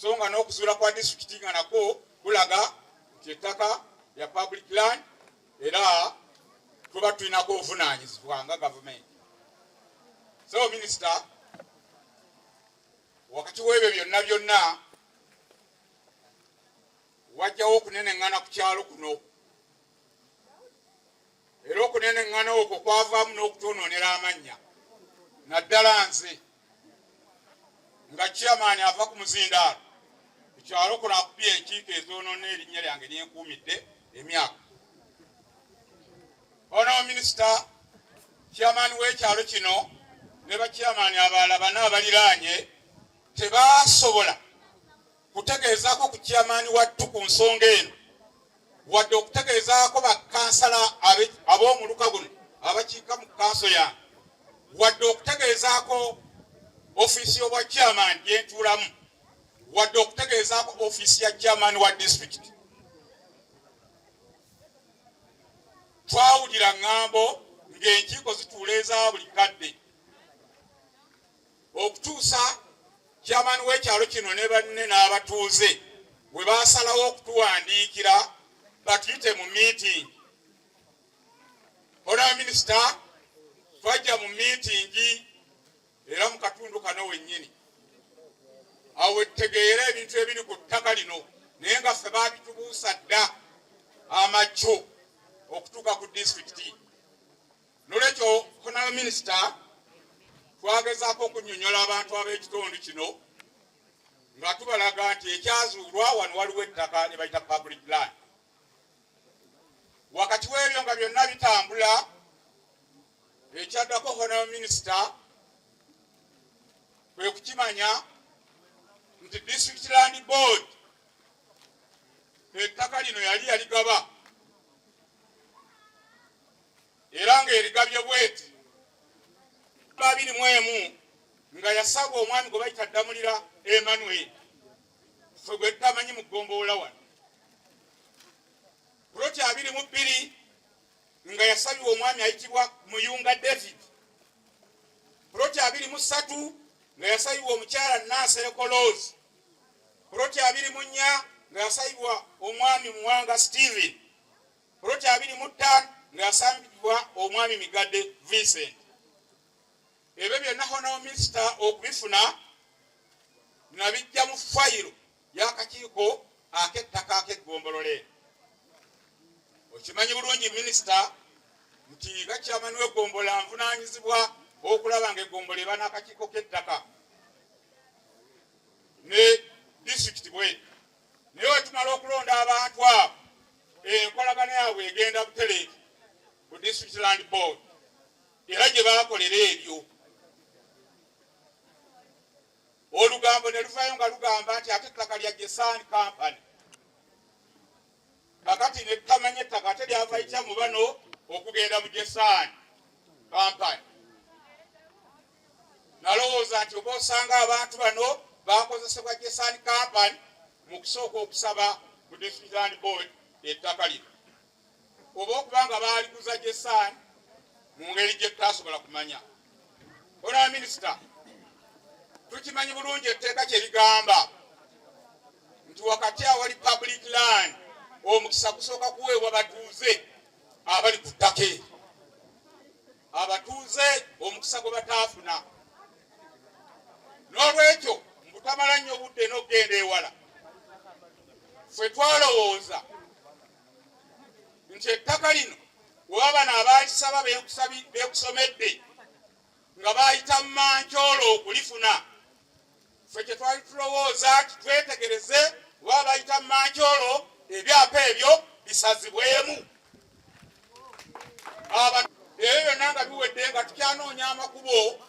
so nga n'okuzuula kwa disitulikiti nga nako kulaga nti ettaka ya public land era tuba tulinako obuvunaanyizibwa nga gavumenti. So minisita, wakati w'ebyo byonna byonna wajjawo okuneneŋŋana ku kyalo kuno, era okuneneŋŋana okwo kwavaamu n'okutonoonera amannya. Naddala nze nga chairman ava ku muzindaalo, ekyalo kuno akubye enkiiko ezoonoona erinnya lyange lyenkuumidde emyaka. Ono minisita, chairman w'ekyalo kino ne bachairman abalala bana abaliraanye tebaasobola kutegeezaako ku chairman wattu ku nsonga eno, wadde okutegeezaako bakansala ab'omuluka guno abakiika mu kanso yange, wadde okutegeezaako ofiisi y'obwa chairman gyentuulamu, wadde okutegeezaako ofiisi ya chairman wa district. Twawulira ŋŋambo ng'enkiiko zituula eza buli kadde, okutuusa chairman w'ekyalo kino ne banne n'abatuuze bwe baasalawo okutuwandiikira batuyite mu meeting. Honorable Minister, twajja mu meeting era mu katundu kano wennyini awo ettegeera ebintu ebiri ku ttaka lino, naye nga ffe baabitubuusa dda amajjo okutuuka ku disitulikiti. Nolwekyo Honorable Minister, twagezaako okunnyonnyola abantu ab'ekitundu kino nga tubalaga nti ekyazuulwa wano waliwo ettaka lye bayita public land. Wakati w'ebyo nga byonna bitambula, ekyaddako Honorable Minister kwe kukimanya nti District Land Board ettaka lino yali yaligaba, era ng'erigabye bweti 21 nga yasaba omwami gwe bayita Ddamulira Emmanuel, ffe gwe tutamanyi mu Ggombolola wano. Puloti 22 nga yasabibwa omwami ayitibwa Muyunga David. Puloti 23 nga yasabibwa omukyala Nasereko Rose. Puloti 24 nga yasabibwa omwami Muwanga Steven. Puloti 25 nga yasabibwa omwami Migadde Vincent. Ebyo byonna Honorable Minister okubifuna nabijja mu fayiro y'akakiiko ak'ettaka ak'Eggombolola. Okimanyi bulungi Minister nti nga chairman w'Eggombolola nvunaanyizibwa okulaba ng'Eggombolola eba n'akakiiko k'ettaka ne disitulikiti bwe. Naye wetumala okulonda abantu abo, enkolagana yaabwe egenda butereevu ku District Land Board, era gye baakolera ebyo olugambo ne luvaayo nga lugamba nti ate ettaka lya Gesani Company. Kakati ne tutamanya ettaka ate lyava itya mu bano okugenda mu Gesani Company. Nalowooza nti oba osanga abantu bano bakozesebwa Gesani Company mu kusooka okusaba ku District Land Board ettaka lino, oba okubanga baaliguza Gesani mu ngeri gye tutasobola kumanya. Honorable Minister, tukimanyi bulungi etteeka kye ligamba nti wakati awali public land omukisa gusooka kuweebwa batuuze abali ku ttaka eryo. Abatuuze omukisa gwe bataafuna. N'olwekyo mbutamala nnyo obudde n'okugenda ewala, ffe twalowooza nti ettaka lino waba bano abaalisaba beekusomedde nga baayita mu Mankyolo okulifuna, ffe kye twali tulowooza nti twetegereze waba bayita mu Mankyolo ebyapa ebyo bisazibwemu. Ebyo byonna nga biwedde nga tukyanoonya amakubo,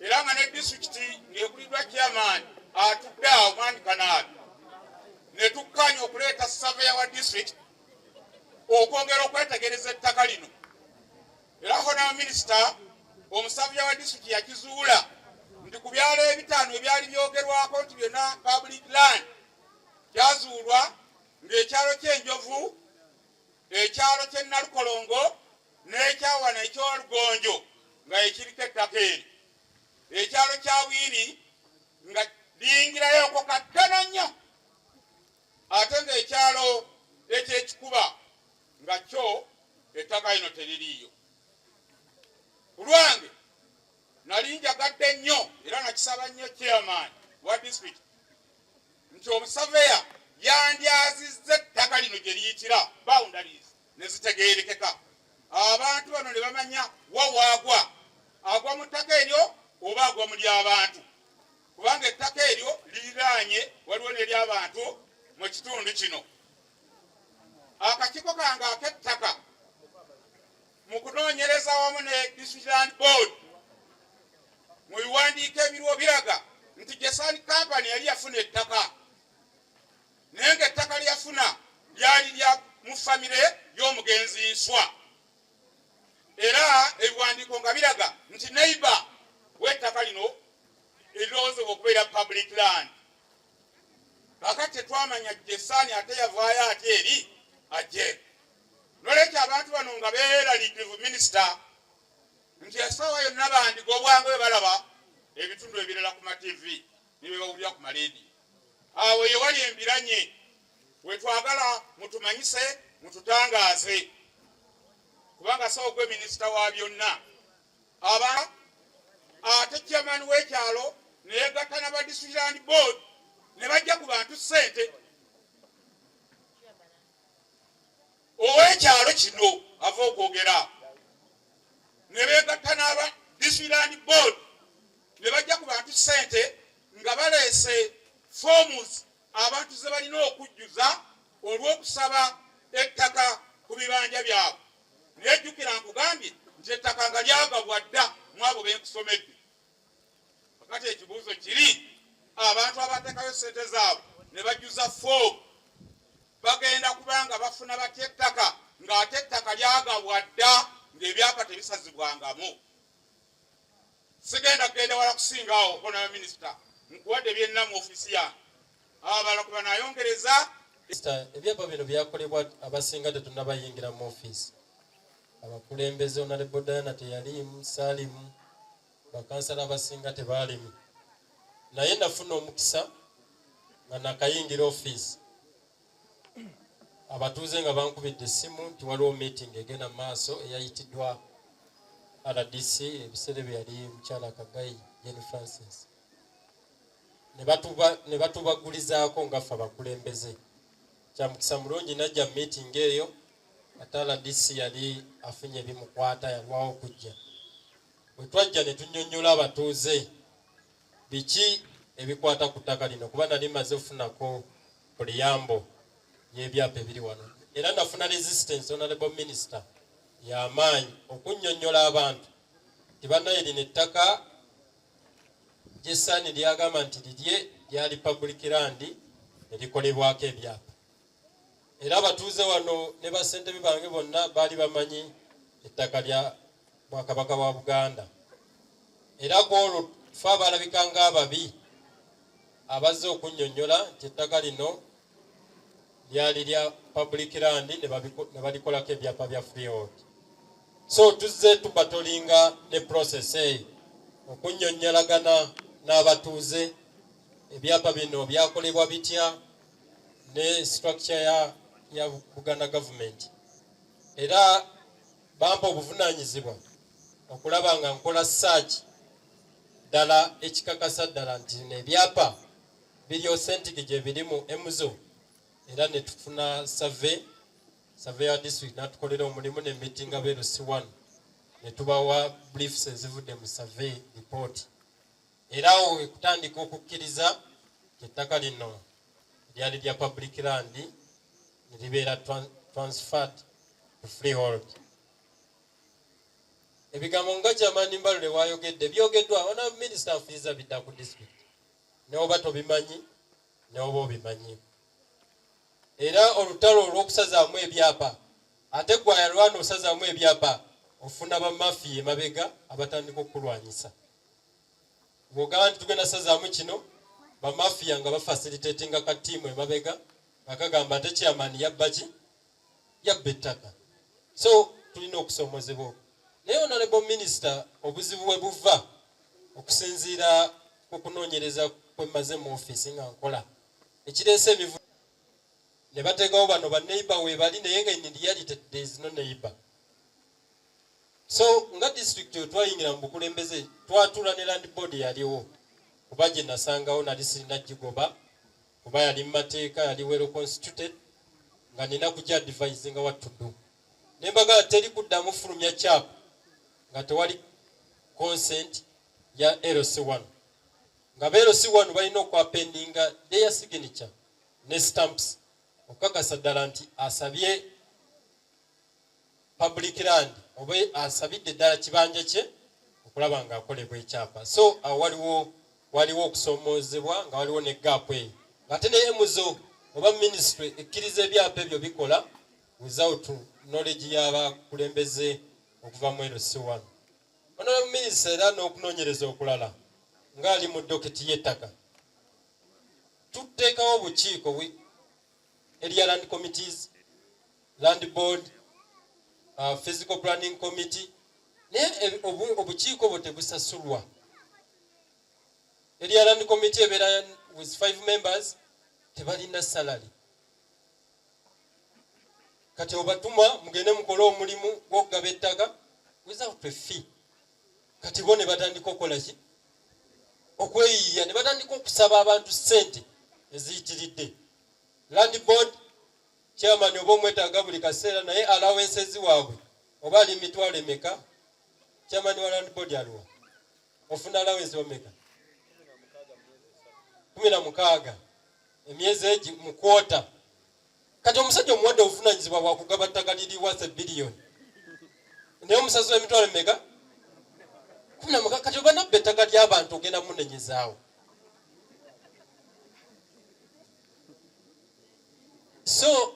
era nga ne disitulikiti ng'ekuliddwa chairman atudde awo Mwami Kanaali, ne tukkanya okuleeta surveyor wa disitulikiti okwongera okwetegereza ettaka lino. Era Honorable Minister, omusavya wa disitulikiti yakizuula nti ku byalo ebitaano ebyali byogerwako nti byonna public land kyazuulwa ng'ekyalo ky'Enjovu, ekyalo ky'e Nalukolongo n'ekyawana eky'Olugonjo nga ekiriko ettaka eri, ekyalo kya Bwiri nga liyingirayoko katono nnyo ettaka lino teririiyo. Ku lwange nali njagadde nnyo era nakisaba nnyo chairman wa district nti omusaveya yandyazizza ettaka lino gye liyitira boundaries ne zitegeerekeka. Abantu bano ne bamanya wawaagwa, agwa mu ttaka eryo oba agwa mu ly'abantu, kubanga ettaka eryo liriraanye waliwo n'ery'abantu mu kitundu kino. Akakiiko kange ak'ettaka mu kunoonyereza wamu ne District Land Board mu biwandiiko ebiriwo biraga nti Gesani Company yali yafuna ettaka, naye ng'ettaka lyafuna lyali lya mu famire y'omugenzi Nswa, era ebiwandiiko nga biraga nti neighbor w'ettaka lino erirowoozebwa okubeera public land. Kakati tetwamanya Gesani ate yavaayo ate eri ajje. Nolwekyo abantu bano nga beeraliikirivu minisita nti essaawa yonna bandiga obwangu bwe balaba ebitundu ebirala ku mativi ne bye bawulira ku maleediyo. Awo ye wali embiranye wetwagala mutumanyise mututangaaze, kubanga sawa gwe minisita wa byonna. Ate chairman w'ekyalo ne yegatta n'aba District Land Board ne bajja ku bantu ssente. Ow'ekyalo kino ava okwogera ne beegatta n'aba District Land Board ne bajja ku bantu ssente nga baleese forms abantu ze balina okujjuza olw'okusaba ettaka ku bibanja byabwe. Naye jjukira nkugambye nti ettaka nga lyagabwa dda mu abo benkusomedde. Kakati ekibuuzo kiri abantu abateekayo ssente zaabwe ne bajjuza form bagenda kubanga bafuna batya ettaka ng'ate ettaka lyagabwa dda ng'ebyapa tebisazibwangamu. Sigenda kugenda wala kusinga awo okonayo minisita nkuwadde byenna mu ofiisi yange. Abala kuba nayongereza ebyapa bino byakolebwa abasinga tetunnabayingira mu ofiisi. Abakulembeze Honorable Diana teyalimu, Salimu, bakansala abasinga tebaalimu. Naye nafuna omukisa nga nakayingira ofiisi. Abatuuze nga bankubidde essimu nti waliwo meeting egenda maaso eyayitiddwa RDC ebiseera bye yali mukyala Kagayi Jenny Francis. Ne batubagulizaako ngaffe abakulembeze. Kya mukisa mulungi najja meeting eyo ate RDC yali afunye ebimukwata yalwawo okujja. Bwe twajja ne tunnyonnyola abatuuze biki ebikwata ku ttaka lino kuba nali maze ofunako puliyambo y'ebyapa ebiri wano. Era nafuna resistance Honorable Minister y'amaanyi okunnyonnyola abantu nti bannaye lino ettaka Gesani lyagamba nti lirye lyali public land ne likolebwako ebyapa. Era abatuuze wano ne bassentebe bange bonna baali bamanyi ettaka lya Bwakabaka wa Buganda. Era kwolwo ffe abalabika ng'ababi abazze okunnyonnyola nti ettaka lino lyali lya public land ne balikolako ebyapa bya freehold. So tuzze tubatolinga ne process eyo okunnyonnyolagana n'abatuuze ebyapa bino byakolebwa bitya ne structure ya Buganda government. Era bampa obuvunaanyizibwa okulaba nga nkola search ddala ekikakasa ddala nti n'ebyapa biri authentic gye birimu emuzo. Era ne tufuna survey ya district n'atukolera omulimu ne meetinga be Lusi1 ne tubawa briefs ezivudde mu survey report. Era awo ekutandika okukkiriza ettaka lino lyali lya public land ne libeera transferred to freehold. Ebigambo nga Chairman Mbalule wayogedde byogeddwa ona minisita afiiriza bidda ku district ne oba tobimanyi ne oba obimanyi. Era olutalo olw'okusazaamu ebyapa ate gwe ayalwana osazaamu ebyapa ofuna bamafiya emabega abatandika okulwanyisa. Bw'ogamba nti tugenda sazaamu kino bamafiya nga bafacilitatinga ka ttiimu emabega nga kagamba ate chairman yabba ki yabba ettaka. So tulina okusoomozebwa. Naye Honorable Minister obuzibu bwe buva okusinziira ku kunoonyereza kwe mmaze mu ofiisi nga nkola ekireese ebivu ne bateekawo bano ba neighbor we bali naye nga in reality there is no neighbor. So nga district twayingira mu bukulembeze twatula ne land board yaliwo kuba gye nasangawo nali sirina gigoba kuba yali mu mateeka yali well constituted nga nina kujja advise nga what to do. Nembaga teri kuddamu fulumya chapa nga tewali consent ya LC1 nga LC1 balina okwapendinga their signature ne stamps okakasa ddala nti asabye public land oba asabidde ddala kibanja kye okulaba nga akolebwa ekyapa. So waliwo okusomoozebwa nga waliwo ne gap eyo ng'ate ne emuzo oba ministry ekkiriza ebyapa ebyo bikola without knowledge y'abakulembeze okuva mu LC1. Honorable Minister era n'okunoonyereza okulala ng'ali mu doketi y'ettaka tuteekawo obukiiko area land committees, land board, physical planning committee naye obukiiko bwo tebusasulwa. Area land committee ebeera with 5 members tebalina salary. Kati obatuma mugende mukole omulimu gw'okugaba ettaka without a fee. Kati bo ne batandika okukola ki? Okweyiiya ne batandika okusaba abantu ssente eziyitiridde. Land board chairman oba omwetaaga buli kaseera naye allowances waabwe oba ali mitwalo emeka? Chairman wa land board aliwa ofuna allowance omeka? 16 emyezi egi mu kwota. Kati omusajja omuwadde obuvunanyizibwa bwa kugaba ttaka liri worth $1 billion naye omusasula emitwalo emeka? 16. Kati oba nabba ettaka ly'abantu ogenda munenyezaawo. So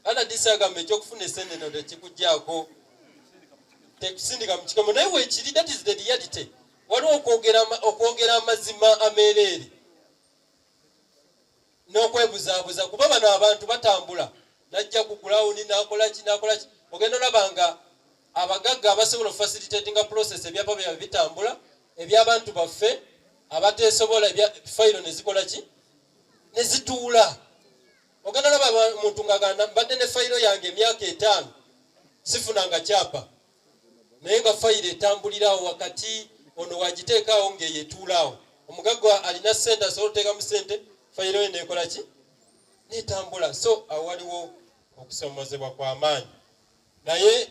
RDC agamba ekyokufuna essenene tekikuggyako tekusindika mu kikomo naye weekiri, that is the reality. Waliwo okwogera amazima ameereere n'okwebuzaabuza kuba bano abantu batambula najja ku ground n'akola ki ogenda olaba nga abagagga abasobola facilitatinga process ebyapa byabwe bitambula eby'abantu baffe abateesobola fayiro ne zikola ki ne zituula. Ogenda olaba omuntu ng'agamba mbadde ne fayiro yange emyaka 5 sifunanga kyapa naye nga fayiro etambulirawo wakati ono wagiteekaawo ng'eyetuulaawo. Omugagga alina ssente asobola okuteekamu ssente fayiro ye neekola ki netambula. So waliwo okusoomozebwa kw'amaanyi naye